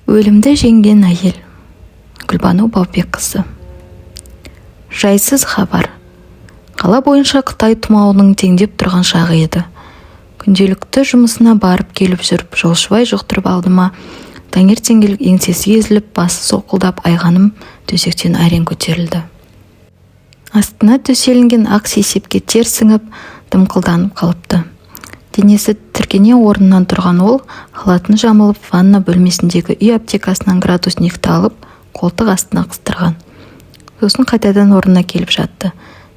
Өлімді жеңген әйел. Гүлбану Баубекқызы. Жайсыз хабар. Қала бойынша Қытай тұмауының теңдеп тұрған шағы еді. Күнделікті жұмысына барып келіп жүріп, жолшыбай жұқтырып алды ма, таңертеңгілік еңсесі езіліп, басы соқылдап, айғаным төсектен әрең көтерілді. Астына төселінген ақ сейсепке терс сіңіп, дымқылданып қалыпты. Денесі тіркене орнынан тұрған ол, халатын жамылып, ванна бөлмесіндегі үй аптекасынан градусникті алып, қолтық астына қыстырған. Сосын қайтадан орнына келіп жатты.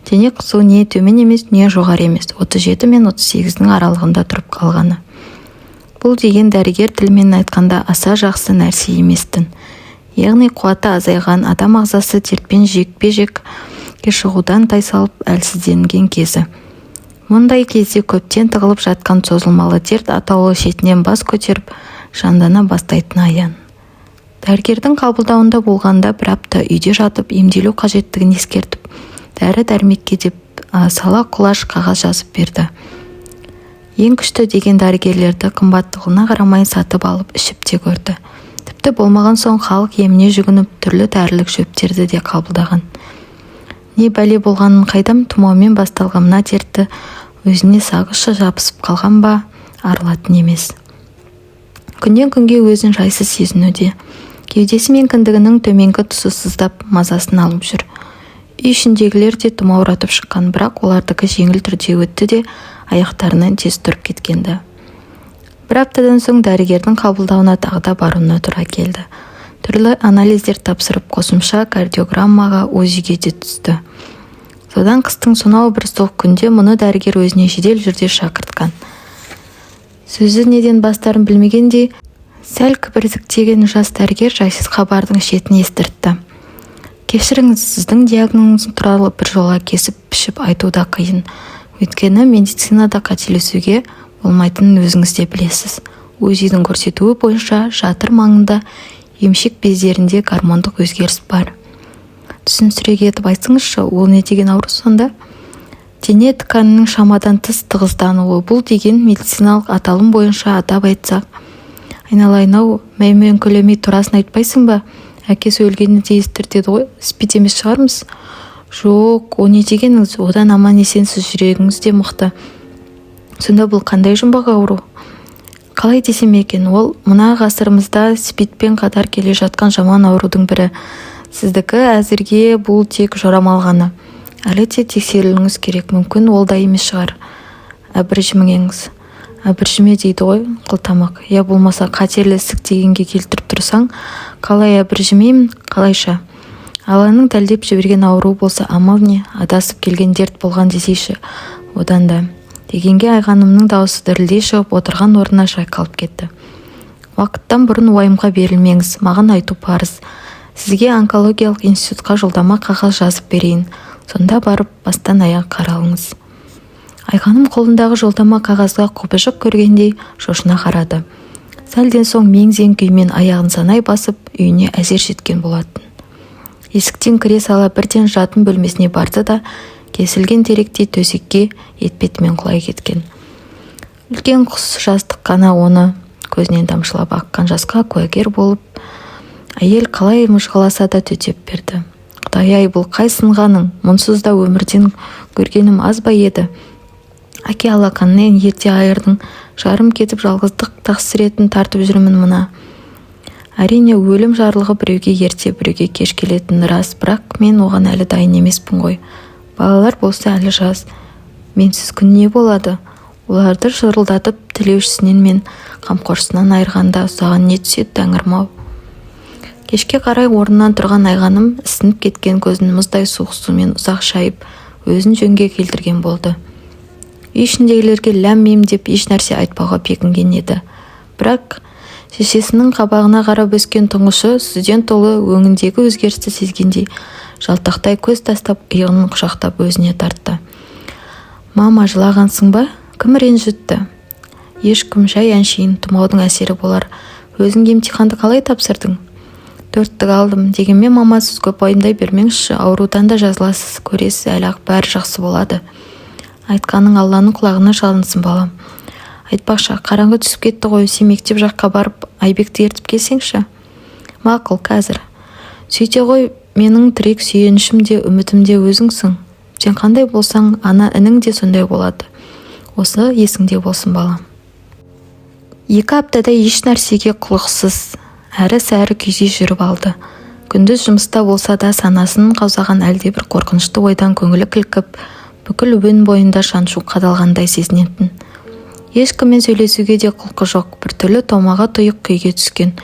Дене қызуы не төмен емес, не жоғары емес, 37 мен 38-дің аралығында тұрып қалғаны. Бұл деген дәрігер тілмен айтқанда аса жақсы нәрсе еместін. Яғни қуаты азайған адам ағзасы дертпен жекпе-жекке шығудан тайсалып әлсізденген кезі. Мұндай кезде көптен тығылып жатқан созылмалы дерт атаулы шетінен бас көтеріп, жандана бастайтын аян. Дәрігердің қабылдауында болғанда бір апта үйде жатып, емделу қажеттігін ескертіп, дәрі-дәрмекке деп сала құлаш қағаз жазып берді. Ең күшті деген дәрігерлерді қымбаттығына қарамай сатып алып ішіп те көрді. Тіпті болмаған соң халық еміне жүгініп, түрлі дәрілік шөптерді де қабылдаған. Не бәле болғанын қайдам, тұмаумен басталған мына дертті өзіне сағызша жабысып қалған ба, арылатын емес. Күннен күнге өзін жайсыз сезінуде. Кеудесі мен кіндігінің төменгі тұсы сыздап, мазасын алып жүр. Үй ішіндегілер де тұмауратып шыққан, бірақ олардікі жеңіл түрде өтті де аяқтарынан тез тұрып кеткенді. Бір аптадан соң дәрігердің қабылдауына тағы да баруына тура келді. Түрлі анализдер тапсырып, қосымша кардиограммаға УЗИ-ге де түсті. Содан қыстың сонау бір суық күнде мұны дәрігер өзіне жедел жүрде шақыртқан. Сөзі неден бастарын білмегендей, сәл кібіртіктеген жас дәрігер жайсыз хабардың шетін естіртті. Кешіріңіз, сіздің диагнозыңыз туралы бір жола кесіп-пішіп айту да қиын. Өйткені медицинада қателесуге болмайтынын өзіңіз де білесіз. УЗИ-дің көрсетуі бойынша жатыр маңында емшек бездерінде гормондық өзгеріс бар. Түсінсірек етіп айтсыңызшы, ол не деген ауру сонда? Дене тканының шамадан тыс тығыздануы, бұл деген медициналық аталым бойынша атап айтсақ. Айналайын-ау, мәймен көлемей турасын айтпайсың ба? Әкесі өлгені де естіртеді ғой, спид емес шығармыз? Жоқ, о не дегеніңіз, одан аман есенсіз жүрегіңіз де мықты. Сонда бұл қандай жұмбақ ауру? Қалай десем екен, ол мына ғасырымызда спидпен қатар келе жатқан жаман аурудың бірі. Сіздікі әзірге бұл тек жорамал ғана. Әлі де тексеріліңіз керек, мүмкін ол да емес шығар. Әбіржімеңіз. Әбіржіме дейді ғой, қылтамақ. Я болмаса қатерлі ісік дегенге келтіріп тұрсаң, қалай әбіржімеймін, қалайша. Алланың дәлдеп жіберген ауру болса амал не, адасып келген дерт болған десейші. Одан да дегенге айғанымның дауысы дірілдей шығып отырған орнына шайқалып кетті. Уақыттан бұрын уайымға берілмеңіз, маған айту парыз. Сізге онкологиялық институтқа жолдама қағаз жазып берейін. Сонда барып бастан аяқ қаралыңыз. Айғаным қолындағы жолдама қағазға құбыжық көргендей шошына қарады. Сәлден соң мең-зең күймен аяғын санай басып, үйіне әзер жеткен болатын. Есіктен кіре сала бірден жатын бөлмесіне барды да, кесілген теректей төсекке етпетімен құлай кеткен. Үлкен құс жастық қана оны көзінен тамшылап аққан жасқа куәгер болып, әйел қалай мұжғаласа да төтеп берді. Құдай-ай, бұл қай сынғаның, мұнсыз да өмірден көргенім аз ба еді? Әке алақаннан ерте айырдың, жарым кетіп жалғыздық тақсіретін тартып жүрмін мұна. Әрине, өлім жарлығы біреуге ерте, біреуге кеш келетін рас, бірақ мен оған әлі дайын емеспін ғой. Балалар болса әлі жас. Менсіз күн не болады? Оларды шырылдатып тілеушісінен мен қамқоршысынан айырғанда саған не түседі, тәңірім-ау? Кешке қарай орнынан тұрған айғаным ісініп кеткен көзін мұздай суық сумен ұзақ шайып, өзін жөнге келтірген болды. Үй ішіндегілерге ләм-мим деп еш нәрсе айтпауға бекінген еді. Бірақ шешесінің қабағына қарап өскен тұңғышы сүзден толы өңіндегі өзгерісті сезгендей, жалтақтай көз тастап, иығын құшақтап өзіне тартты. Мама, жылағансың ба? Кім ренжітті? Ешкім, жай әншейін, тұмаудың әсері болар. Өзің емтиханды қалай тапсырдың? 4-тік алдым. Дегенмен мама, сіз көп уайымдай бермеңізші, аурудан да жазыласыз, көресіз, әлі-ақ бәрі жақсы болады. Айтқаның Алланың құлағына шалынсын, балам. Айтпақшы, қараңғы түсіп кетті ғой, сен мектеп жаққа барып Айбекті ертіп келсеңші. Мақұл, қазір. Сөйте ғой, менің тірек сүйенішім де, үмітім де өзіңсің. Сен қандай болсаң, ана інің де сондай болады. Осы есіңде болсын, балам. 2 аптада еш нәрсеге құлықсыз, әрі-сәрі күйде жүріп алды. Күндіз жұмыста болса да санасын қаузаған әлдебір қорқынышты ойдан көңілі кілкіп, бүкіл өн бойында шаншу қадалғандай сезінетін. Ешкіммен сөйлесуге де құлқы жоқ, біртүрлі томаға тұйық күйге түскен.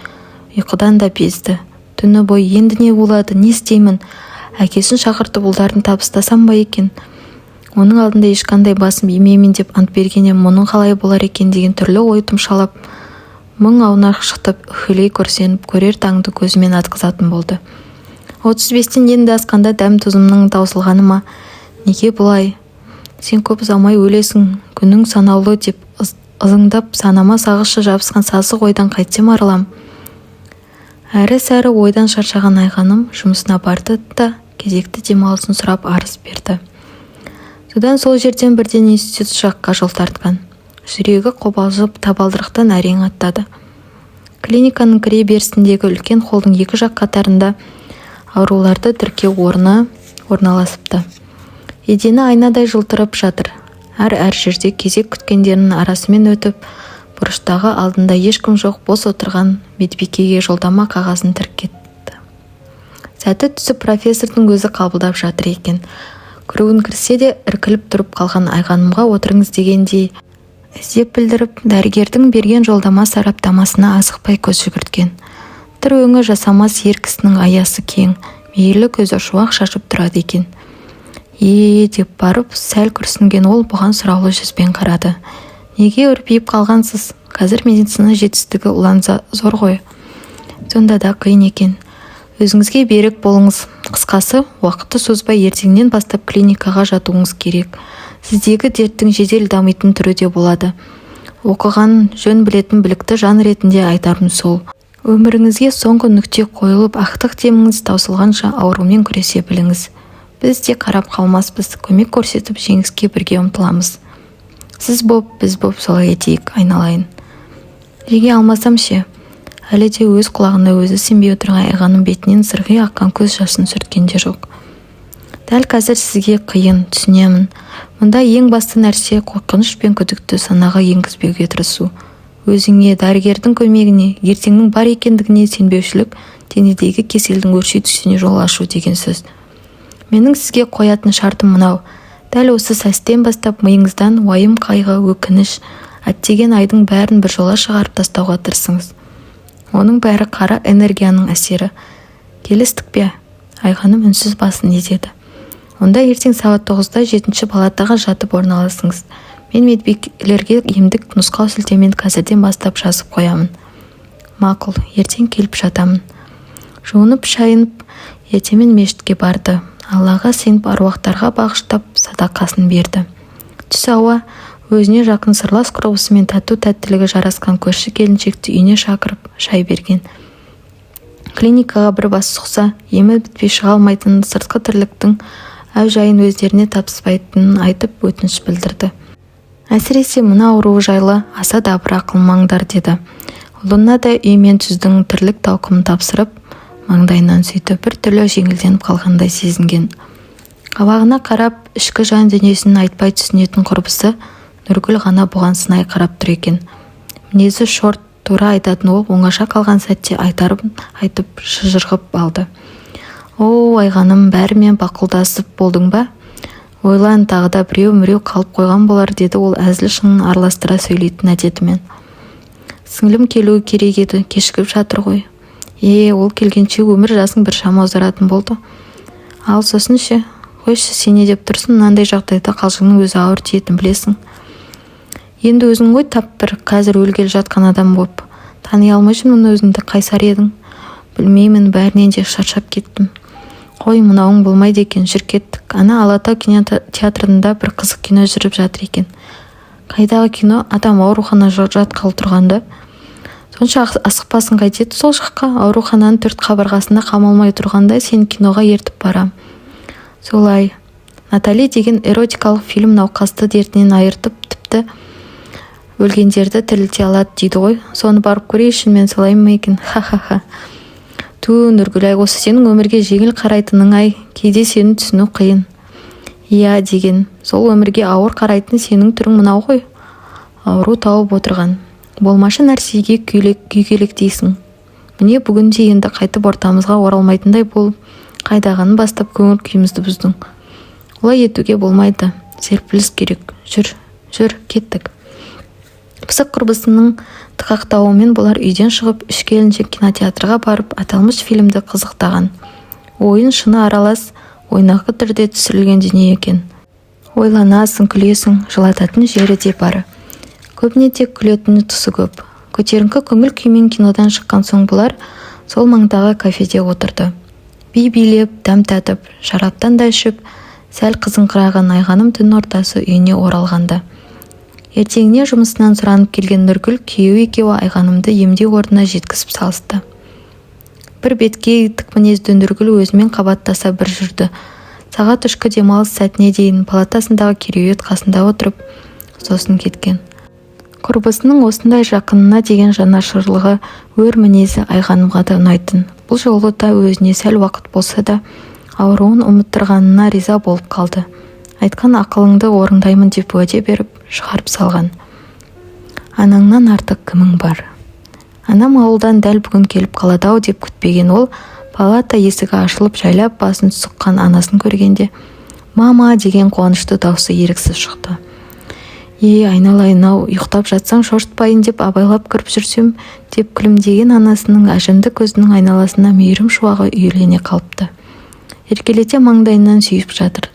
Ұйқыдан да безді. Түні бойы енді не болады, не істеймін? Әкесін шақыртып ұлдарын табыстасам ба екен? Оның алдында ешқандай басым имеймін деп ант бергенем, мұның қалай болар екен деген түрлі ой тұмшалап, мың аунақ шықтып, үхілей көрсеніп, көрер таңды көзімен атқызатын болды. 35-тен енді асқанда дәм тұзымның таусылғаны ма? Неге бұлай? Сен көп ұзамай өлесің, күнің санаулы деп ызыңдап, санама сағызшы жабысқан сасық ойдан қайтсем арылам. Әрі-сәрі ойдан шаршаған Айғаным жұмысына барды да кезекті демалысын сұрап арыз берді. Содан сол жерден бірден институт жаққа жол тартқан. Жүрегі қобалжып, табалдырықтан әрең аттады. Клиниканың кіре берісіндегі үлкен холдың 2 жақ қатарында ауруларды тіркеу орны орналасыпты. Едені айнадай жылтырып жатыр. Әр жерде кезек күткендерінің арасымен өтіп, бұрыштағы алдында ешкім жоқ бос отырған медбикеге жолдама қағазын тіркетті. Сәті түсіп профессордың өзі қабылдап жатыр екен. Күруін кірсе де іркіліп тұрып қалған Айғанымға отырыңыз дегендей іздеп білдіріп, дәрігердің берген жолдама сараптамасына асықпай көз жүгірткен. Тыр өңі жасамас ер кісінің аясы кең, мейірлі көзі шуақ шашып тұрады екен. Деп барып, сәл күрсінген ол бұған сұраулы жүзбен қарады. Неге үрпейіп қалғансыз? Қазір медицина жетістігі ұланса зор ғой. Сонда да қиын екен. Өзіңізге берік болыңыз. Қысқасы, уақытты созбай ертеңнен бастап клиникаға жатуыңыз керек. Сіздегі дерттің жедел дамитын түрі де болады. Оқыған, жөн білетін білікті жан ретінде айтарым сол. Өміріңізге соңғы нүкте қойылып, ақтық деміңіз таусылғанша аурумен күресе біліңіз. Біз де қарап қалмаспыз, көмек көрсетіп жеңіске бірге ұмтыламыз. Сіз боп, біз боп солай етейік, айналайын. Жеңе алмасам ше? Әлі де өз құлағына өзі сенбей отырған Айғаным бетінен сырғи аққан көз жасын сүрткенде жоқ. Дәл қазір сізге қиын, түсінемін. Мұнда ең басты нәрсе қорқыныш пен күдікті санаға енгізбеуге тырысу. Өзіңе, дәрігердің көмегіне, ертеңнің бар екендігіне сенбеушілік, денедегі кеселдің өрши түсуіне жол ашу деген сөз. Менің сізге қоятын шартым мынау. Дәл осы сәстен бастап миыңыздан уайым, қайғы, өкініш, әттеген айдың бәрін бір жола шығарып тастауға тырысыңыз. Оның бәрі қара энергияның әсері. Келістік пе? Айғаным үнсіз басын изеді. Онда ертең сағат 9-да 7-ші палатаға жатып орналасыңыз. Мен медбикелерге емдік нұсқау сілтемен қазірден бастап жазып қоямын. Мақұл, ертең келіп жатамын. Жуынып, шайынып, ертемен мешітке барды. Аллаға сеніп аруақтарға бағыштап садақасын берді. Түс ауа өзіне жақын сырлас құрбысымен тату-тәттілігі жарасқан көрші келіншекті үйіне шақырып шай берген. Клиникаға бір бас сұқса, емі бітпей шыға алмайтын сыртқы тірліктің әу-жайын өздеріне тапсыспайтынын айтып өтініш білдірді. Әсіресе мына ауруы жайлы аса дабыра қылмаңдар деді. Ұлына да үй мен түздің тірлік тауқымын тапсырып, маңдайынан сөйтіп бір түрлі жеңілденіп қалғандай сезінген. Қабағына қарап, ішкі жан дүниесін айтпай түсінетін құрбысы Нұргүл ғана бұған сынай қарап тұр екен. Мінезі шорт, тура айтатын ол оңаша қалған сәтте айтып шыжырғып алды. О, Айғаным, бәрімен бақылдасып болдың ба? Ойлан, тағыда біреу-міреу қалып қойған болар, деді ол әзіл шынын араластыра сөйлейтін әдетімен. Сіңлім келуі керек еді, кешігіп жатыр ғой. Ол келгенше өмір жасың бір шама ұзаратын болды. Ал сосын ше, қойшы, сене деп тұрсын, мынандай жағдайда қалжыңның өзі ауыр тиетін білесің. Енді өзің ғой тап бір, қазір өлгелі жатқан адам боп. Тани алмайшын мұны өзіңді қайсар едің. Білмеймін, бәрінен де шаршап кеттім. Қой, мынауың болмайды екен, жүр кеттік. Ана Алатау кинотеатрында бір қызық кино жүріп жатыр екен. Қайдағы кино? Адам аурухана жатқалы тұрғанда. Сонша асықпасын қайтеді сол жаққа, аурухананың 4 қабырғасында қамалмай тұрғанда сен киноға ертіп барам. Солай. Натали деген эротикалық фильм науқасты дертінен айыртып, тіпті өлгендерді тірілте алады дейді ғой. Соны барып көрейшін, мен солай ма екен? Ха-ха-ха. Нұргүл, осы сенің өмірге жеңіл қарайтының кейде сені түсіну қиын. Иә деген, сол өмірге ауыр қарайтын сенің түрің мынау ғой. Ауру тауып отырған. Болмашы нәрсеге күйгелек дейсің. Міне бүгінде енді қайтып ортамызға оралмайтындай болып, қайдағанын бастап көңіл күйімізді бұздың. Олай етуге болмайды. Серпіліс керек. Жүр, кеттік. Пысық құрбысының тықақтауымен бұлар үйден шығып, үш келіншек кинотеатрға барып, аталмыш фильмді қызықтаған. Ойын шыны аралас, ойнақы түрде түсірілген дүние екен. Ойланасың, күлесің, жылататын жері де бар. Көбіне тек күлетіні тұсы көп. Көтеріңкі көңіл күймен кинодан шыққан соң бұлар сол маңдағы кафеде отырды. Би-билеп, дәм татып, шараптан да ішіп, сәл қызыңқыраған Айғаным түн ортасы үйіне оралғанда. Ертеңіне жұмысынан сұранып келген Нұргүл күйеуі екеуі Айғанымды емдеу орнына жеткізіп салысты. Бір бетке тік мінезді Нұргүл өзімен қабаттаса бір жүрді. Сағат 3-кі демалыс сәтіне дейін палатасындағы кереует қасында отырып, сосын кеткен. Құрбысының осындай жақынына деген жанашырлығы, өр мінезі Айғанымға да ұнайтын. Бұл жолы да өзіне сәл уақыт болса да, ауруын ұмыттырғанына риза болып қалды. Айтқан ақылыңды орындаймын деп уәде беріп, шығарып салған. Анаңнан артық кімің бар? Анам ауылдан дәл бүгін келіп қалады-ау деп күтпеген ол, палата есігі ашылып жайлап басын сұққан анасын көргенде, мама деген қуанышты даусы еріксіз шықты. Айналайын-ау, ұйықтап жатсаң шошытпайын деп абайлап кіріп жүрсем, деп күлімдеген анасының әжімді көзінің айналасына мейірім шуағы үйірлене қалыпты. Еркелете маңдайынан сүйіп жатыр.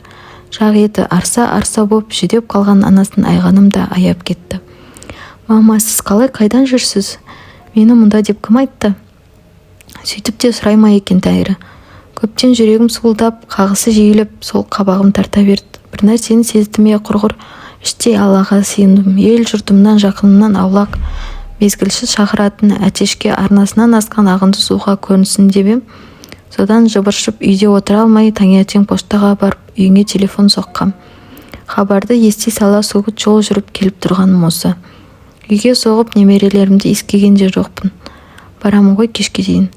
Жақ еті арса боп жүдеп қалған анасын Айғаным да аяп кетті. Мама, сіз қалай, қайдан жүрсіз? Мені мұнда деп кім айтты? Сөйтіп те сұрай ма екен тәйірі. Көптен жүрегім суылдап, қағысы жейіліп, сол қабағым тарта берді. Бір нәрсені сездіме құрғыр, іштей Аллаға сиындым. Ел жұртымнан, жақынымнан аулақ, мезгілсіз шақыратын әтешке арнасынан асқан ағынды суға көрінсін деп ем. Содан жыбыршып үйде отыра алмай, таңертең поштаға барып, үйіңе телефон соққам. Хабарды ести сала сөгіт жол жүріп келіп тұрғаным осы. Үйге соғып немерелерімді искеген де жоқпын. Барамын ғой кешке дейін.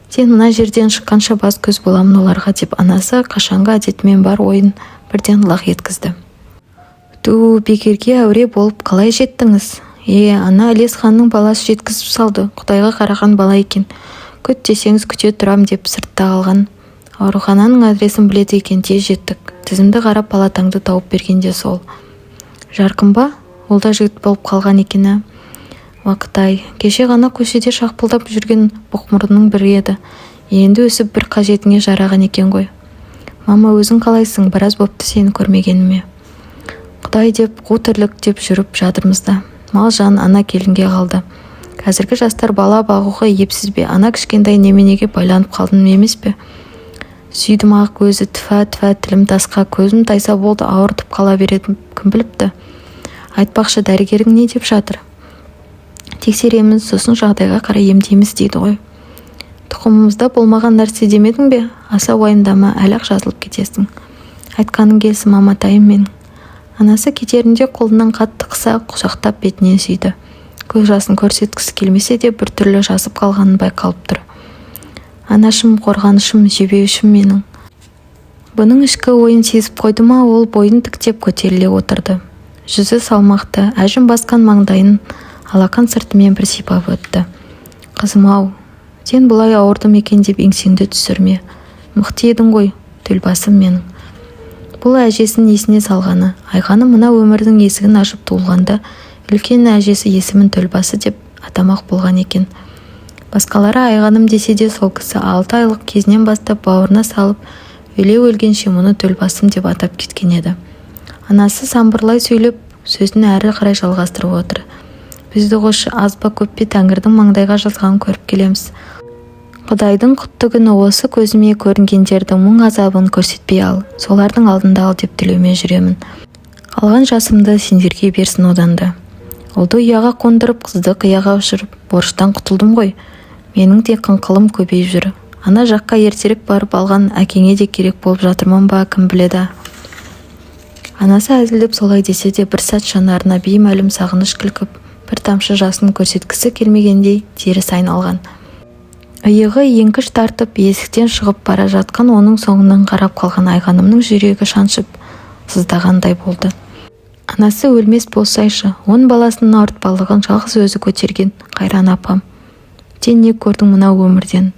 Сен мына жерден шыққанша бас көз боламын оларға деп анасы қашанғы әдетімен бар ойын бірден лақ еткізді. Бекерге әуре болып қалай жеттіңіз? Ана Ілес ханның баласы жеткізіп салды. Құдайға қараған бала екен. Күт десеңіз күте тұрам деп сыртта қалған. Аурухананың адресін біледі екен, тез жеттік. Тізімді қарап палатаңды тауып бергенде сол. Жарқын ба? Ол да жігіт болып қалған екені. Уақыт-ай, кеше ғана көшеде шақпылдап жүрген боқмұрынның бірі еді. Енді өсіп бір қажетіңе жараған екен ғой. Мама, өзің қалайсың? Біраз бопты сені көрмегеніме. Құдай деп, қу тірлік деп жүріп жадырмызда. Мал жан ана келінге қалды. Қазіргі жастар бала бағуға епсіз бе? Ана кішкентай неменеге байланып қалдым емес пе? Сүйдім ақ көзі тіфа тілім тасқа, көзім тайса болды, ауыртып қала беретін кім біліпті? Айтпақшы, дәрігерің не деп жатыр? Тексереміз, сосын жағдайға қарай емдейміз дейді ғой. Тұқымымызда болмаған нәрсе демедің бе? Аса уайымдама, әлі-ақ жазылып кетесің. Айтқаның келсін, маматайым менің. Анасы кетерінде қолынан қатты қыса құшақтап бетінен сүйді. Көз жасын көрсеткісі келмесе де бір түрлі жасып қалғанын байқалып тұр. Анашым, қорғанышым, жебеушім менің. Бұның ішкі ойын сезіп қойды ма, ол бойын тіктеп көтеріле отырды. Жүзі салмақты, әжім басқан маңдайын алақан сыртымен бір сипап өтті. Қызым-ау, сен бұлай ауырдым екен деп еңсеңді түсірме. Мықты едің ғой, төлбасым менің. Бұл әжесін есіне салғаны. Айғаным мына өмірдің есігін ашып туылғанда, үлкен әжесі есімін төлбасы деп атамақ болған екен. Басқалары Айғаным десе де сол кісі 6 айлық кезінен бастап бауырына салып, өле-өлгенше мұны төлбасым деп атап кеткен еді. Анасы самбырлай сөйлеп, сөзін әрі қарай жалғастырып отыр. Бізді қошы аз ба көп пе Тәңірдің маңдайға жазғанын көріп келеміз. Құдайдың құтты күні осы, көзіме көрінгендердің мұң азабын көрсетпей ал, солардың алдында ал деп тілеумен жүремін. Алған жасымды сендерге берсін оданды. Олды ұяға қондырып, қызды қияға ұшырып, борыштан құтылдым ғой. Менің де қыңқылым көбейіп жүр. Ана жаққа ертерек барып алған әкеңе де керек болып жатырман ба, кім біледі. Анасы әзілдеп солай десе де бір сәт жанарына беймәлім сағыныш күлкіп, бір тамшы жасын көрсеткісі келмегендей теріс айналған. Иығы еңкіш тартып есіктен шығып бара жатқан оның соңынан қарап қалған Айғанымның жүрегі шаншып сыздағандай болды. Анасы өлмес болсайшы, 10 баласының ауыртпалығын жалғыз өзі көтерген қайран апам. Сен не көрдің мына өмірден?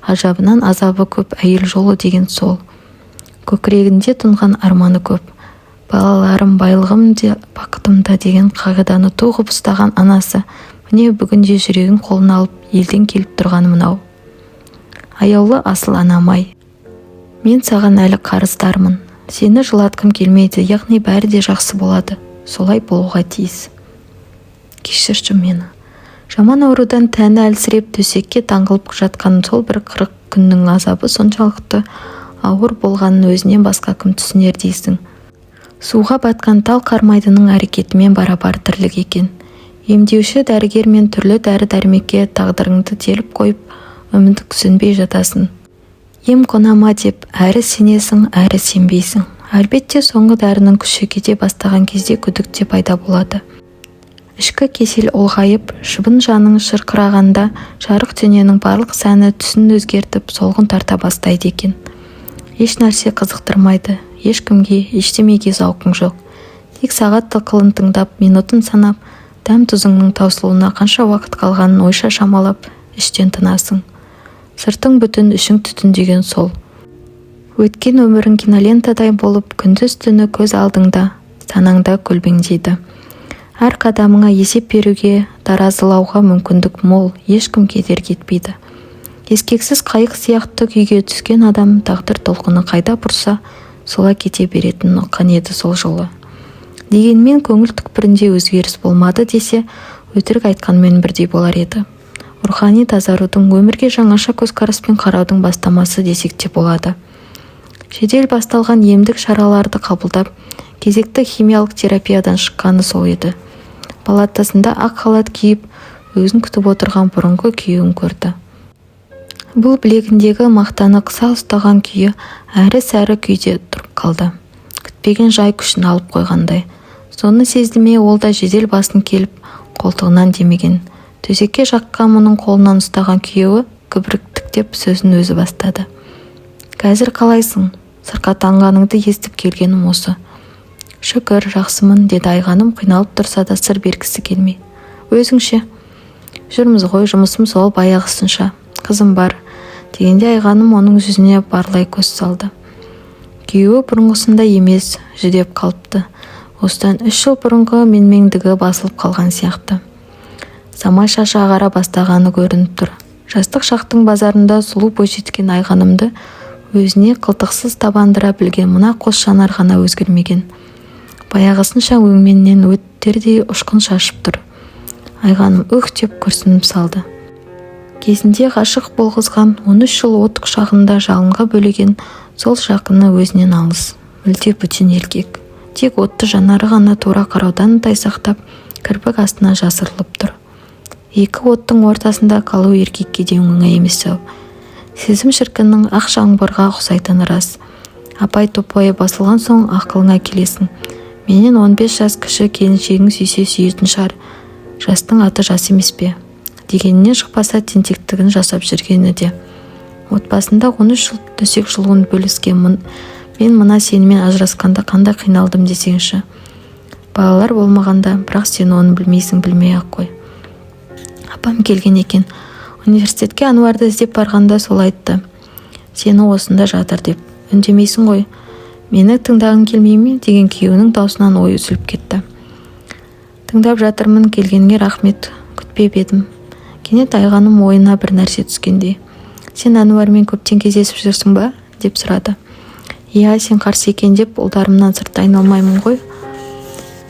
Ажабынан азабы көп әйел жолы деген сол. Көкірегінде тұнған арманы көп. Балаларым байлығым де бақытым да деген қағиданы тоғып ұстаған анасы міне бүгінде жүрегін қолына алып елден келіп тұрған мынау. Аяулы асыл анам-ай, мен саған әлі қарыздармын. Сені жылатқым келмейді, яғни бәрі де жақсы болады. Солай болуға тиіс. Кешірші мені. Жаман аурудан тәні әлсіреп төсекке таңғылып жатқан сол бір 40 күннің азабы соншалықты ауыр болғанын өзінен басқа кім түсінер дейсің. Суға батқан тал қармайдының әрекетімен барабар тірлік екен. Емдеуші дәрігер мен түрлі дәрі-дәрмекке тағдырыңды теліп қойып, үміттік сүнбей жатасың. Ем қонама деп әрі сенесің, әрі сенбейсің. Әлбетте соңғы дәрінің күші кете бастаған кезде күдік те пайда болады. Ішкі кесел ұлғайып, шыбын жаның шырқырағанда жарық дүниенің барлық сәні түсін өзгертіп, солғын тарта бастайды екен. Еш нәрсе қызықтырмайды, ешкімге, ештемеге зауқың жоқ. Тек сағат тықылын тыңдап, минутын санап, дәм тұзыңның таусылуына қанша уақыт қалғанын ойша шамалап, іштен тынасың. Сыртың бүтін, ішің түтін деген сол. Өткен өмірің кинолентадай болып, күндіз түні көз алдыңда, санаңда көлбеңдейді. Әр қадамыңа есеп беруге, таразылауға мүмкіндік мол, ешкім кедергі етпейді. Ескексіз қайық сияқты күйге түскен адам тағдыр толқыны қайда бұрса, солай кете беретін ұққан еді сол жолы. Дегенмен көңіл түкпірінде өзгеріс болмады десе, өтірік айтқанмен бірдей болар еді. Рухани тазарудың, өмірге жаңаша көзқараспен қараудың бастамасы десек те болады. Жедел басталған емдік шараларды қабылдап, кезекті химиялық терапиядан шыққаны сол еді. Палатасында ақ халат киіп, өзін күтіп отырған бұрынғы күйеуін көрді. Бұл білегіндегі мақтаны қыса ұстаған күйі әрі-сәрі күйде тұрып қалды. Күтпеген жай күшін алып қойғандай. Соны сездіме ол да жедел басын келіп, қолтығынан демеген. Төсекке жаққан мұның қолынан ұстаған күйеуі күбіріктіктеп сөзін өзі бастады. Қазір қалайсың? Сырқаттанғаныңды естіп келгенім осы. Шүкір, жақсымын, деді Айғаным қиналып тұрса да сыр бергісі келмей. Өзіңше? Жүрміз ғой, жұмысым сол баяғысынша. Қызым бар, дегенде Айғаным оның жүзіне барлай көз салды. Күйеуі бұрынғысында емес, жүдеп қалыпты. Осыдан 3 жыл бұрынғы менмендігі басылып қалған сияқты. Самай шашы ағара бастағаны көрініп тұр. Жастық шақтың базарында сұлу бойжеткен Айғанымды өзіне қылтықсыз табандыра білген мына қос жанар ғана өзгермеген. Баяғысынша өңменнен өттердей ұшқын шашып тұр. Айғаным үх деп күрсініп салды. Кезінде ғашық болғызған 13 жыл от құшағында жалынға бөлеген сол жақыны өзінен алыс, мүлде бөтен еркек. Тек отты жанары ғана тура қараудан тайсақтап, кірпік астына жасырылып тұр. Екі оттың ортасында қалу еркекке де оңай емес ау. Сезім шіркіннің ақ жаңбырға ұқсайтыны рас. Апай-топайы басылған соң ақылыңа келесің. Менен 15 жас кіші келіншегің сүйсе сүйетін шығар. Жастың аты жас емес пе? Дегенінен шықпаса тентектігін жасап жүргені де. Отбасында 13 жыл төсек жылуын бөліскен мен мына сенімен ажырасқанда қандай қиналдым десеңші. Балалар болмағанда, бірақ сен оны білмейсің, білмей-ақ қой. Апам келген екен. Университетке Ануарды іздеп барғанда сол айтты. Сені осында жатыр деп. Үндемейсің ғой. Мені тыңдағың келмей ме деген күйеуінің даусынан ой үзіліп кетті. Тыңдап жатырмын, келгенге рахмет, күтпеп едім. Кенет Айғаным ойына бір нәрсе түскендей. Сен Ануармен көптен кездесіп жүрсің ба? Деп сұрады. Иә, сен қарсы екен деп ұлдарымнан сыртта айналмаймын ғой.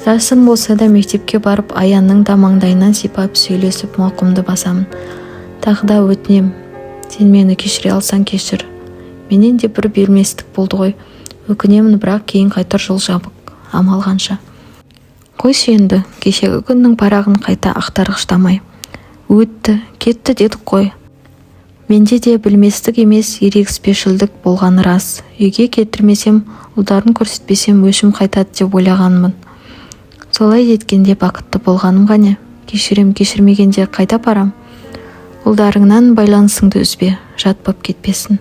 Жасым болса да мектепке барып Аянның да маңдайынан сипап сөйлесіп мауқымды басамын. Тағы да өтінем, сен мені кешіре алсаң кешір. Менен де бір берместік болды ғой. Өкінемін, бірақ кейін қайтар жол жабық, амал қанша. Қойшы енді, кешегі күннің парағын қайта ақтарғыштамай. Өтті, кетті дедік қой. Менде де білместік емес, ерегіспешілдік болғаны рас. Үйге кетірмесем, ұлдарын көрсетпесем өшім қайтады деп ойлағанмын. Солай еткенде бақытты болғаным ғане. Кешірем, кешірмегенде қайда барам? ұлдарыңнан байланысыңды үзбе, жат боп кетпесін.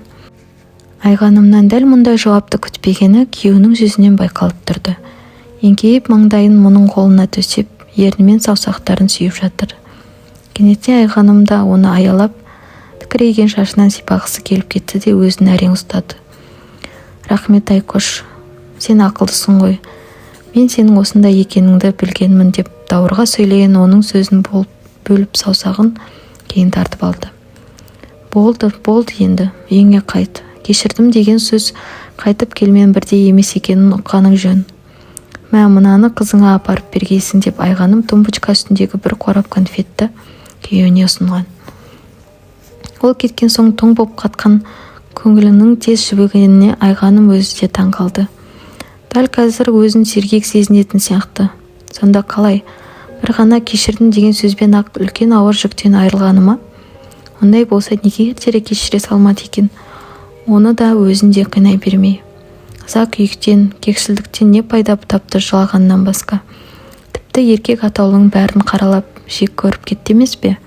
Айғанымнан дәл мұндай жауапты күтпегені күйеуінің жүзінен байқалып тұрды. Еңкейіп маңдайын мұның қолына төсеп, ернімен саусақтарын сүйіп жатыр. Кенеттен Айғаным да оны аялап, тікірейген шашынан сипағысы келіп кетті де өзін әрең ұстады. Рахмет Айкош, сен ақылдысың ғой. Мен сенің осында екеніңді білгенмін деп даурыға сөйлеген оның сөзін бөліп саусағын кейін тартып алды. Болды енді, үйіңе қайт. Кешірдім деген сөз қайтып келмен бірдей емес екенін ұққаның жөн. Мә, мынаны қызыңа апарып бергейсің деп Айғаным тумбочка үстіндегі бір қорап конфетті күйеуіне ұсынған. Ол кеткен соң тоң боп қатқан көңілінің тез жібігеніне Айғаным өзі де таң қалды. Дәл қазір өзін сергек сезінетін сияқты. Сонда қалай? Бір ғана кешірдім деген сөзбен ақ үлкен ауыр жүктен айырылғаны ма? Ондай болса неге ертерек кешіре салмады екен? Оны да өзінде қинай бермей. Ыза күйіктен, кекшілдіктен не пайда тапты жылағаннан басқа. Тіпті еркек атаулының бәрін қаралап, жек көріп кетті емес пе?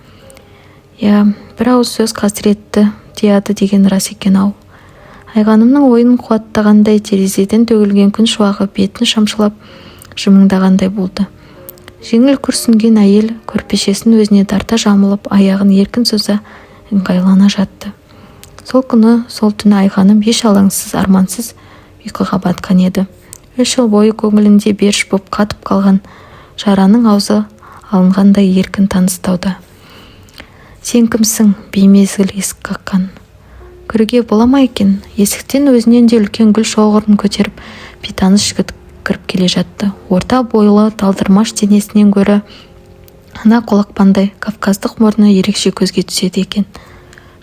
Я, бір ауыз сөз қасіретті тияды деген рас екен-ау. Айғанымның ойын қуаттағандай терезеден төгілген күн шуағы бетін шамшылап жымыңдағандай болды. Жеңіл күрсінген әйел көрпешесін өзіне тарта жамылып, аяғын еркін соза ыңғайлана жатты. Сол күні, сол түні Айғаным еш алаңсыз, армансыз ұйқыға батқан еді. 3 жыл бойы көңілінде беріш боп қатып қалған жараның аузы алынғандай еркін таныстауда. Сен кімсің? Беймезгіл есік қаққан. Кіруге бола ма екен? Есіктен өзінен де үлкен гүл шоғырын көтеріп, бейтаныс жігіт кіріп келе жатты. Орта бойлы, талдырмаш денесінен гөрі ана қолақпандай кавказдық мұрны ерекше көзге түседі екен.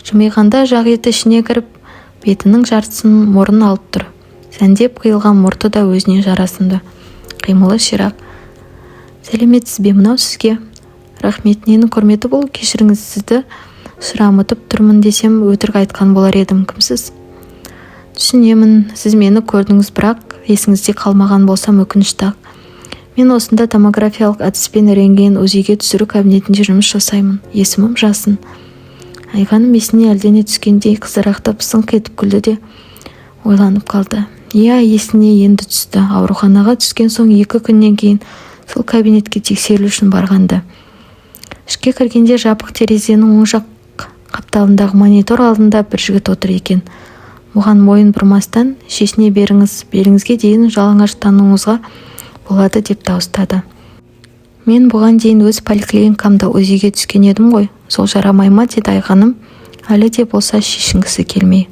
Жымиғанда жақ еті ішіне кіріп, бетінің жартысын мұрын алып тұр. Сәндеп қиылған мұрты да өзіне жарасымды. Қимылы ширақ. Сәлеметсіз бе, мынау сізге? Рахмет, ненің құрметі бұл? Кешіріңіз, сізді сұрамытып тұрмын десем өтірік айтқан болар едім. Кімсіз? Түсінемін, сіз мені көрдіңіз, бірақ есіңізде қалмаған болсам өкінішті. Мен осында томографиялық әдіспен рентген УЗИ-ге түсіру кабинетінде жұмыс жасаймын. Есімім Жасын. Айғаным есіне әлдене түскендей қызарақтап сыңқ етіп күлді де ойланып қалды. Иә, есіне енді түсті. Ауруханаға түскен соң 2 күннен кейін сол кабинетке тексерілу үшін барғанда. Ішке кіргенде жабық терезенің оң жақ қапталындағы монитор алдында бір жігіт отыр екен. Оған мойын бұрмастан, шешіне беріңіз, беліңізге дейін жалаңаштануыңызға болады деп дауыстады. Мен бұған дейін өз поликлиникамда УЗИ-ге түскен едім ғой, сол жарамай ма деді Айғаным, әлі де болса шешінгісі келмей.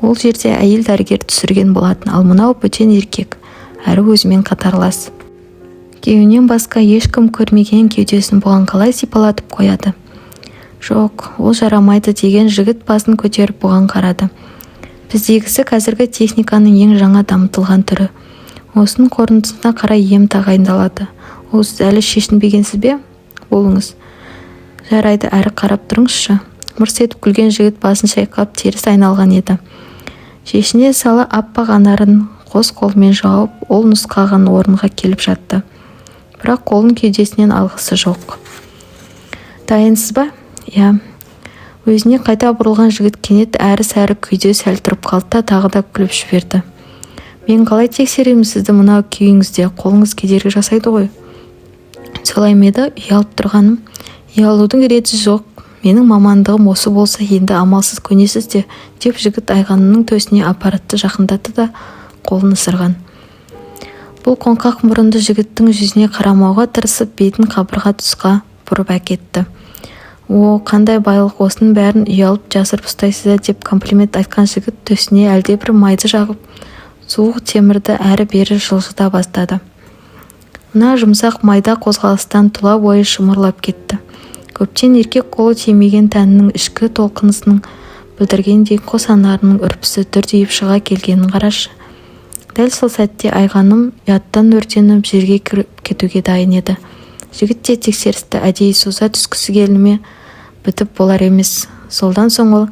Ол жерде әйел дәрігер түсірген болатын, ал мынау бөтен еркек, әрі өзімен қатарлас. Күйеуінен басқа ешкім көрмеген кеудесін бұған қалай сипалатып қояды. Жоқ, ол жарамайды деген жігіт басын көтеріп бұған қарады. Біздегісі қазіргі техниканың ең жаңа дамытылған түрі. Осының қорытындысына қарай ем тағайындалады. Ол сіз әлі шешінбегенсіз бе? Болыңыз. Жарайды, әрі қарап тұрыңызшы. Мырс етіп күлген жігіт басын шайқап теріс айналған еді. Шешіне сала аппақ анарын қос қолымен жауып, ол нұсқаған орынға келіп жатты. Бірақ қолын кеудесінен алғысы жоқ. Дайынсыз ба? Я. Өзіне қайта бұрылған жігіт кенет әрі-сәрі күйде сәл тұрып қалды, тағы да күліп жіберді. Мен қалай тексеремін сізді мынау күйіңізде? Қолыңыз кедергі жасайды ғой. Солай меді, ұялып тұрғаным. Ұялудың реті жоқ. Менің мамандығым осы болса енді амалсыз көнесіз де, деп жігіт Айғанымның төсіне аппаратты жақындатты да қолын ысырған. Бұл қоңқақ мұрынды жігіттің жүзіне қарамауға тырысып, бетін қабырға тұсқа бұрып әкетті. О, қандай байлық, осының бәрін ұялып жасырып ұстайсыз деп комплимент айтқан жігіт төсіне әлде бір майды жағып, суық темірді әрі-бері жылжыта бастады. Мына жұмсақ майда қозғалыстан тұла бойы шымырлап кетті. Көптен еркек қолы тимеген тәнінің ішкі толқынысының білдіргендей қос анарының үрпісі дүрдиіп шыға келгенін қарашы. Дәл сол сәтте Айғаным ұяттан өртеніп жерге кетуге дайын еді. Жігіт те тексерісті әдейі соза түскісі келіме бітіп болар емес. Солдан соң ол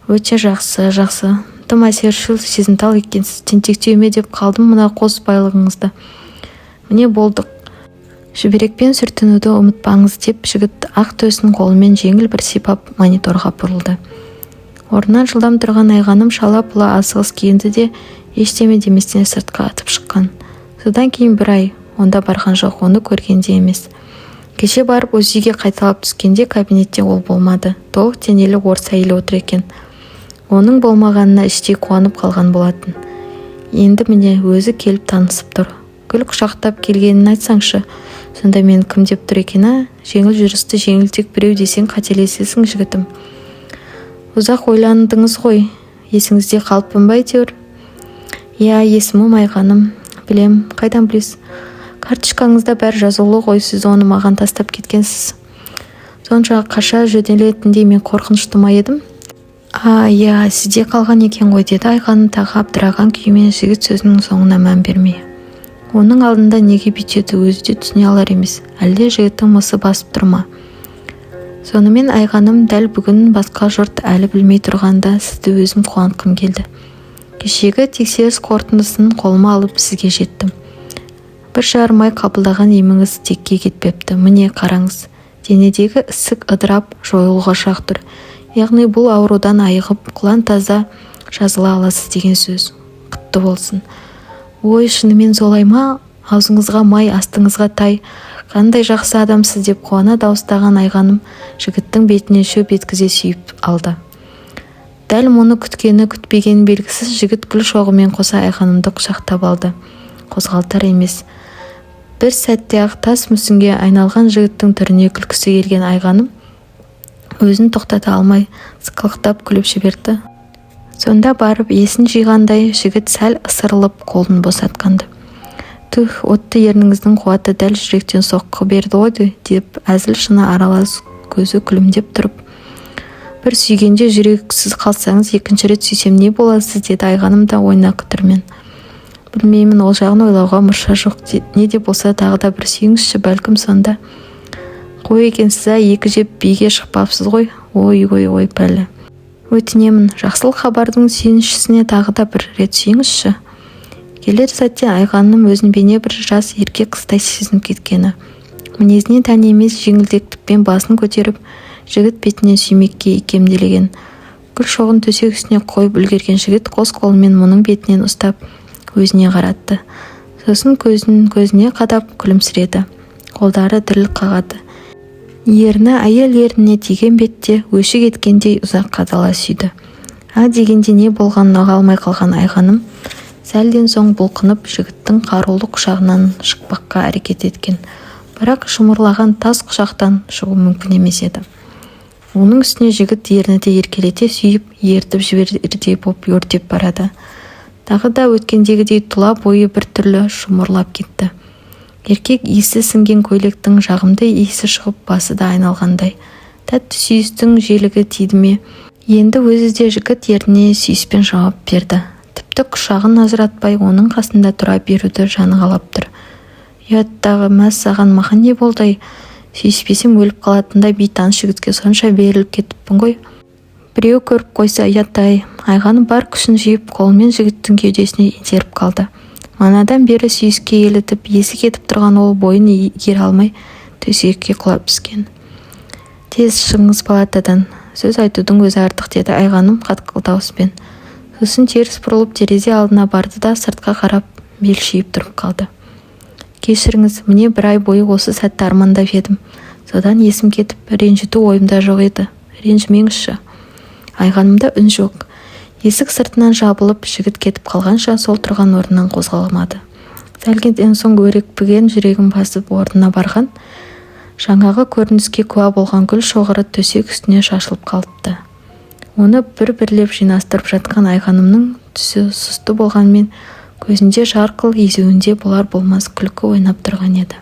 өте жақсы, тым әсершіл сезімтал екенсіз, тентектеуме деп қалдым мына қос байлығыңызды. Міне болдық. Жіберекпен сүртінуді ұмытпаңыз деп жігіт ақ төсін қолымен жеңіл бір сипап мониторға бұрылды. Орнынан жылдам тұрған Айғаным шала-пұла асығыс киінді де ештеме деместен сыртқа атып шыққан. Содан кейін бір ай онда барған жоқ, оны көргенде емес. Кеше барып өз үйге қайталап түскенде кабинетте ол болмады. Толық денелі орыс әйелі отыр екен. Оның болмағанына іштей қуанып қалған болатын. Енді міне өзі келіп танысып тұр. Гүл құшақтап келгенін айтсаңшы, сонда мен кім деп тұр екен, жеңіл жүрісті жеңілтек біреу десең қателесесің жігітім. Ұзақ ойландыңыз ғой, есіңізде қалыппын ба әйтеуір? Иә, есімім Айғаным. Білем, қайдан білесіз? Карточкаңызда бәрі жазулы ғой, сіз оны маған тастап кеткенсіз. Сонша қаша жөнелетіндей мен қорқынышты ма едім? Иә, сізде қалған екен ғой, деді Айғаным тағы абдыраған күймен жігіт сөзінің соңына мән бермей. Оның алдында неге бүйтеді өзі де түсіне алар емес, әлде жігіттің мысы басып тұр ма? Сонымен Айғаным дәл бүгін басқа жұрт әлі білмей тұрғанда сізді өзім қуантқым келді. Кешегі тексеріс қорытындысын қолыма алып сізге жеттім. Бір жарымай қабылдаған еміңіз текке кетпепті. Міне қараңыз, денедегі ісік ыдырап жойылуға шақ тұр. Яғни бұл аурудан айығып, құлан таза жазыла аласыз деген сөз. Құтты болсын. Ой, шынымен солай ма? Аузыңызға май, астыңызға тай. Қандай жақсы адамсыз деп қуана дауыстаған Айғаным жігіттің бетіне шөп еткізе сүйіп алды. Дәл мұны күткені күтпеген белгісіз жігіт гүл шоғымен қоса Айғанымды құшақтап алды. Қозғалтар емес. Бір сәтте ақ тас мүсінге айналған жігіттің түріне күлкісі келген Айғаным өзін тоқтата алмай сықылықтап күліп жіберді. Сонда барып есін жиғандай жігіт сәл ысырылып қолын босатқанды. Түх, отты ерніңіздің қуаты дәл жүректен соққы берді ғой деп әзіл шыны аралас көзі күлімдеп тұрып. Бір сүйгенде жүрексіз қалсаңыз екінші рет сүйсем не боласыз, деді Айғаным да ойнақы түрмен. Білмеймін, ол жағын ойлауға мұрша жоқ. Не де болса тағы да бір сүйіңізші, бәлкім сонда. Қой екенсіз, екі жеп биге шықпапсыз ғой. Ой, пәлі. Өтінемін, жақсылық хабардың сүйіншісіне тағы да бір рет сүйіңізші. Келер сәтте Айғаным өзін бейне бір жас еркек қыстай сезініп кеткені. Мінезіне тән емес жеңілдектікпен басын көтеріп, жігіт бетінен сүймекке икемделеген. Гүл шоғын төсек үстіне қойып үлгерген жігіт қос қолымен мұның бетінен ұстап өзіне қаратты. Сосын көзіне қадап күлімсіреді. Қолдары діріл қағады. Ерні әйел ерніне тиген бетте өші кеткендей ұзақ қадала сүйді. Дегенде не болғанын ұға алмай қалған Айғаным сәлден соң бұлқынып жігіттің қарулы құшағынан шықпаққа әрекет еткен. Бірақ шымырлаған тас құшақтан шығу мүмкін емес еді. Оның үстіне жігіт ерні де еркелете сүйіп, ертіп жіберердей боп өртеп барады. Тағы да өткендегідей тұла бойы бір түрлі шымырлап кетті. Еркек иісі сіңген көйлектің жағымды иісі шығып басы да айналғандай. Тәтті сүйістің желігі тиді ме? Енді өзі де жігіт еріне сүйіспен жауап берді. Тіпті құшағын ажыратпай оның қасында тұра беруді жаны қалап тұр. Ұяттағы мәз саған маған не болды? Сүйіспесем өліп қалатындай бейтаныс жігітке сонша беріліп кетіппін ғой. Біреу көріп қойса ұяттай. Айғаным бар күшін жиып қолымен жігіттің кеудесіне итеріп қалды. Манадан бері сүйіске елітіп, есі кетіп тұрған ол бойын игере алмай төсекке құлап түскен. Тез шығыңыз палатадан, сөз айтудың өзі артық, деді Айғаным қатқыл дауыспен. Сосын теріс бұрылып терезе алдына барды да сыртқа қарап мелшиіп тұрып қалды. Кешіріңіз, міне бір ай бойы осы сәтті армандап едім. Содан есім кетіп, ренжіту ойымда жоқ еді. Ренжімеңізші. Айғанымда үн жоқ. Есік сыртынан жабылып, жігіт кетіп қалғанша сол тұрған орнынан қозғалмады. Сәлгенден соң өрекпіген жүрегін басып орнына барған, жаңағы көрініске куә болған гүл шоғыры төсек үстіне шашылып қалыпты. Оны бір-бірлеп жинастырып жатқан Айғанымның түсі сұсты болғанмен, көзінде жарқыл, езуінде болар-болмас күлкі ойнап тұрған еді.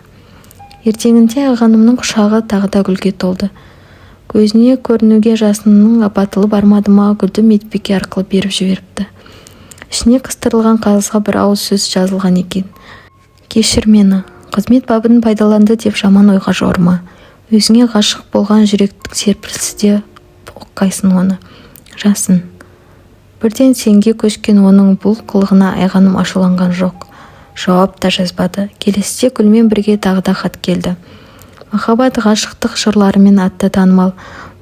Ертеңінде Айғанымның құшағы тағы да гүлге толды. Көзіне көрінуге жасынның батылы бармады ма, гүлді медбике арқылы беріп жіберіпті. Ішіне қыстырылған қағазға бір ауыз сөз жазылған екен. Кешір мені, қызмет бабын пайдаланды деп жаман ойға жорма. Өзіңе ғашық болған жүректің серпілісі де оққайсың оны. Жасын. Бірден сенге көшкен оның бұл қылығына Айғаным ашуланған жоқ. Жауап та жазбады. Келесіде Гүлмен бірге тағы да хат келді. Махаббат ғашықтық жырларымен атты танымал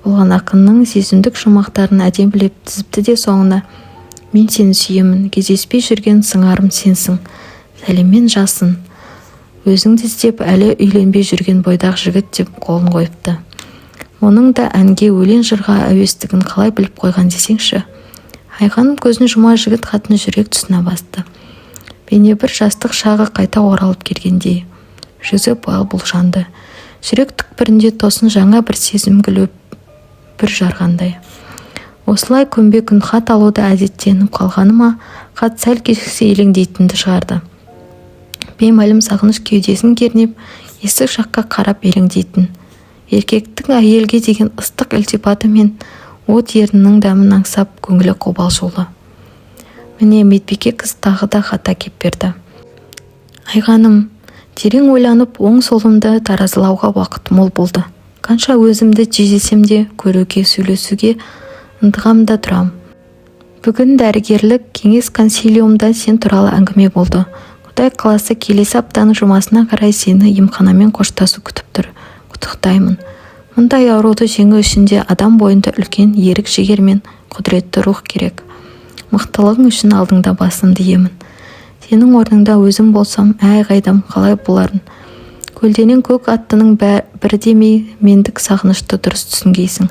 болған ақынның сезімдік жұмақтарын әдемілеп тізіпті де соңына: мен сені сүйемін, кездеспей жүрген сыңарым сенсің, сәлеммен жасын, өзіңді іздеп әлі үйленбей жүрген бойдақ жігіт деп қолын қойыпты. Оның да әнге, өлең жырға әуестігін қалай біліп қойған десеңші. Айғаным көзін жұма жігіт хатын жүрек тұсына басты. Бейне бір жастық шағы қайта оралып келгендей, жүзі бұлжанды. Жүрек түкпірінде тосын жаңа бір сезім гүлі бір жарғандай. Осылай көмбе күн хат алуды әдеттеніп қалғаны ма, хат сәл кешіксе елеңдейтінді шығарды. Беймәлім сағыныш кеудесін кернеп, есік жаққа қарап елеңдейтін. Еркектің әйелге деген ыстық ілтипаты мен от ернінің дәмін аңсап көңілі қобалжулы. Міне медбике қыз тағы да хат әкеп берді. Айғаным, терең ойланып, оң солымды таразылауға уақыт мол болды. Қанша өзімді тежесем де, көруге, сөйлесуге ынтығамда тұрам. Бүгін дәрігерлік кеңес консилиумда сен туралы әңгіме болды. Құдай қаласа келесі аптаның жұмасына қарай сені емханамен қоштасу күтіп тұр. Құттықтаймын. Мұндай ауруды жеңу үшін де адам бойында үлкен ерік жігер мен құдіретті рух керек. Мықтылығың үшін алдыңда басымды иемін. Сенің орныңда өзім болсам, қайдам қалай боларын. Көлденең көк аттының бір демей мендік сағынышты дұрыс түсінгейсің.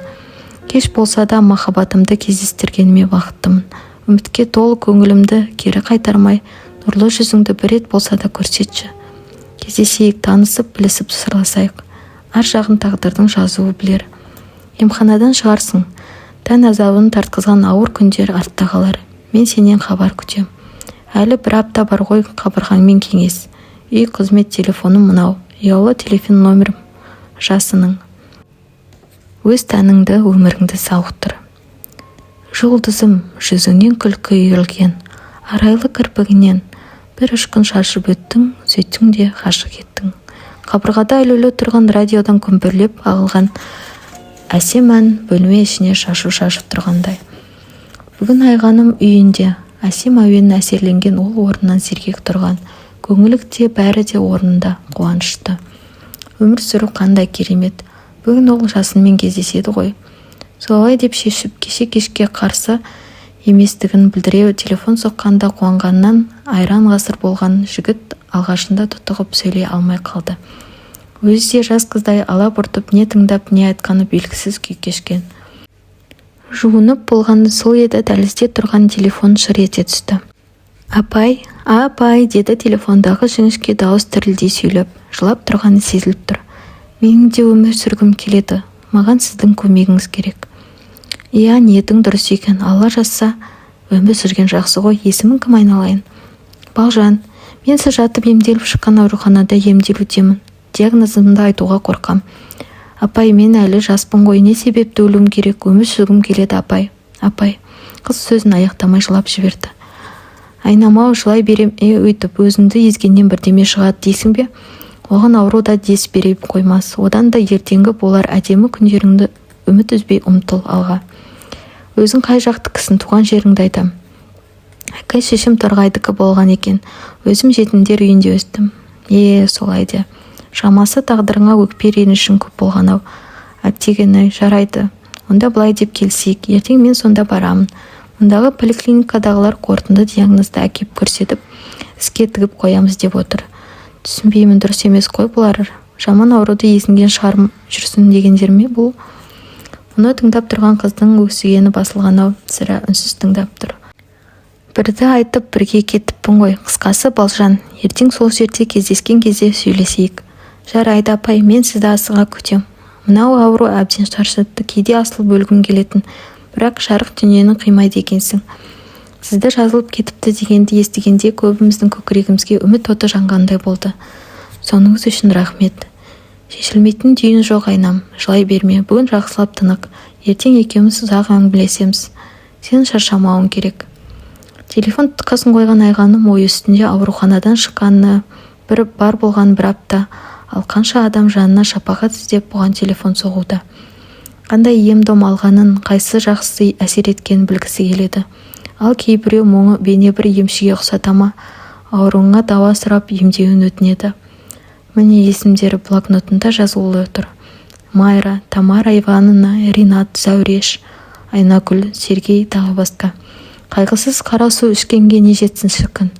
Кеш болса да махаббатымды кездестіргеніме бақыттымын. Үмітке толы көңілімді кері қайтармай, нұрлы жүзіңді бір рет болса да көрсетші. Кездесейік, танысып, білісіп сырласайық. Ар жағын тағдырдың жазуы білер. Емханадан шығарсың. Тән азабын тартқызған ауыр күндер артта қалар. Мен сенен хабар күтем. Әлі бір апта бар ғой, қабырғаңмен кеңес. Үй қызмет телефоным мынау. Ұялы телефон номерім. Жасының. Өз тәніңді, өміріңді сауықтыр. Жұлдызым, жүзіңнен күлкі үйірілген. Арайлы кірпігінен бір ұшқын шашып өттің, сөйттің де ғашық еттің. Қабырғада ілулі тұрған радиодан күмбірлеп ағылған әсем ән бөлме ішіне шашу шашып тұрғандай. Бүгін Айғаным үйінде әсем әуен әсерленген ол орнынан сергек тұрған. Көңілікте бәрі де орнында, қуанышты. Өмір сүру қандай керемет. Бүгін ол жасынмен кездеседі ғой. Солай деп шешіп кеше-кешке қарсы еместігін білдіре телефон соққанда қуанғаннан айран ғасыр болған жігіт алғашында тұтығып сөйлей алмай қалды. Өзі де жас қыздай алап ұртып, не тыңдап, не айтқаны белгісіз күй кешкен. Жуынып болғаны сол еді, дәлізде тұрған телефон шыр ете түсті. Апай, деді телефондағы жіңішке дауыс тірілдей сөйлеп, жылап тұрғаны сезіліп тұр. Менің де өмір сүргім келеді, маған сіздің көмегіңіз керек. Иә, ниетің дұрыс екен, Алла жазса, өмір сүрген жақсы ғой, есімін кім айналайын? Балжан, мен сіз жатып емделіп шыққан ауруханада емделудемін. Диагнозымды айтуға қорқам. Апай, мен әлі жаспын ғой, не себепті өлуім керек, өмір сүргім келеді, апай. Қыз сөзін аяқтамай жылап жіберді. Айнамау, жылай берем, өйтіп, өзіңді езгеннен бірдеме шығады дейсің бе? Оған ауру да дес бере қоймас. Одан да ертеңгі болар әдемі күндеріңді үміт үзбей ұмтыл алға. Өзің қай жақты кісін, туған жеріңді айтам. Әкай шешім торғайдікі болған екен. Өзім жетімдер үйінде өстім. Солай де. Шамасы тағдырыңа өкпе ренішің көп болған-ау. Әттеген-ай, жарайды. Онда былай деп келсейік. Ертең мен сонда барамын. Мұндағы поликлиникадағылар қорытынды диагнозды әкеп көрсетіп, іске тігіп қоямыз деп отыр. Түсінбеймін, дұрыс емес қой бұлар. Жаман ауруды есінген шығарым жүрсін дегендер ме бұл? Мұны тыңдап тұрған қыздың өксігені басылған-ау, сірә үнсіз тыңдап тұр. Бірді айтып бірге кетіппін ғой. Қысқасы, Балжан, ертең сол жерде кездескен кезде сөйлесейік. Жарайды, апай, мен сізді асыға күтем. Мынау ауру әбден шаршатты, кейде асылып өлгім келетін. Бірақ жарық дүниені қимайды екенсің. Сізді жазылып кетіпті дегенді естігенде көбіміздің көкірегімізге үміт оты жанғандай болды. Соныңыз үшін рахмет. Шешілмейтін түйін жоқ, Айнам. Жылай берме, бүгін жақсылап тынық. Ертең екеуміз ұзақ әңгімелесеміз. Сен шаршамауың керек. Телефон тұтқасын қойған Айғаным ой үстінде ауруханадан шыққаны бар болған бір апта, ал қанша адам жанына шапағат іздеп бұған телефон соғуда. Қандай ем-дом алғанын, қайсы жақсы әсер еткенін білгісі келеді. Ал кейбіреу мұңы бейне бір емшіге ұқсата ма, ауруыңа дауа сұрап емдеуін өтінеді. Міне есімдері блокнотында жазулы тұр. Майра, Тамара Ивановна, Ринат, Зәуреш, Айнагүл, Сергей тағы басқа. Қайғысыз қара су ішкенге не жетсін шіркін.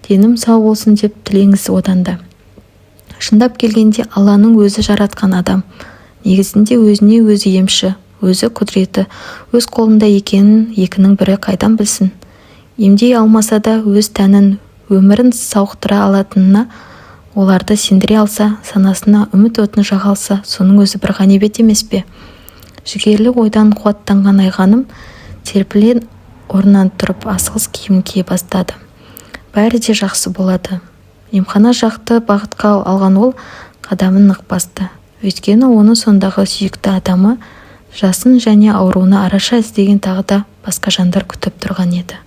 Денім сау болсын деп тілеңіз одан да. Шындап келгенде Алланың өзі жаратқан адам. Негізінде өзіне өзі емші, өзі құдіреті, өз қолында екенін екінің бірі қайдан білсін. Емдей алмаса да өз тәнін, өмірін сауықтыра алатынына, оларды сендіре алса, санасына үміт отын жаға алса, соның өзі бір ғанибет емес пе? Жігерлі ойдан қуаттанған Айғаным терпіле орнынан тұрып асығыс киімін кие бастады. Бәрі де жақсы болады. Емхана жақты бағытқа алған ол қадамын нық басты. Өйткені оны сондағы сүйікті адамы, жасын және ауруына араша іздеген тағы да басқа жандар күтіп тұрған еді.